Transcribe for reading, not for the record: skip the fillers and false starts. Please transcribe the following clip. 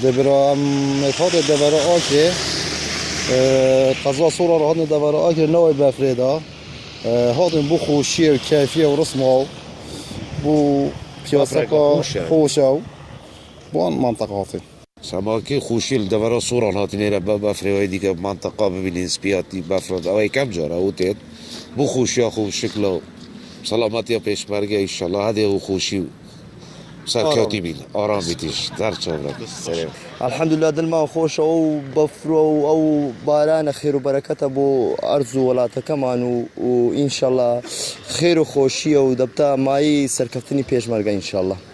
دبرا متهاد دبرا آکه قضا صورة هادن دبرا آکه نوع بفريدا هادن بو خوشية وكيفية ورسمه بو بياسكا خوشة بو منطقة هاتن سماكي خوشي الدورة صورة هاتين را بفري ديك منطقة ببين سبياتي بفرد أو كم جرا وتيت بو خوشي أخو شكله سلامتي بيش مرجع إن شاء الله هذا هو خوشي سركوتي بين آرام بيتيش دار شغلك الحمد لله دلما خوش أو بفرو أو باران خير وبركة بو أرزو ولا تكمان وإن شاء الله خير وخوشية ودبتا ماي سركفتني بيش مرجع إن شاء الله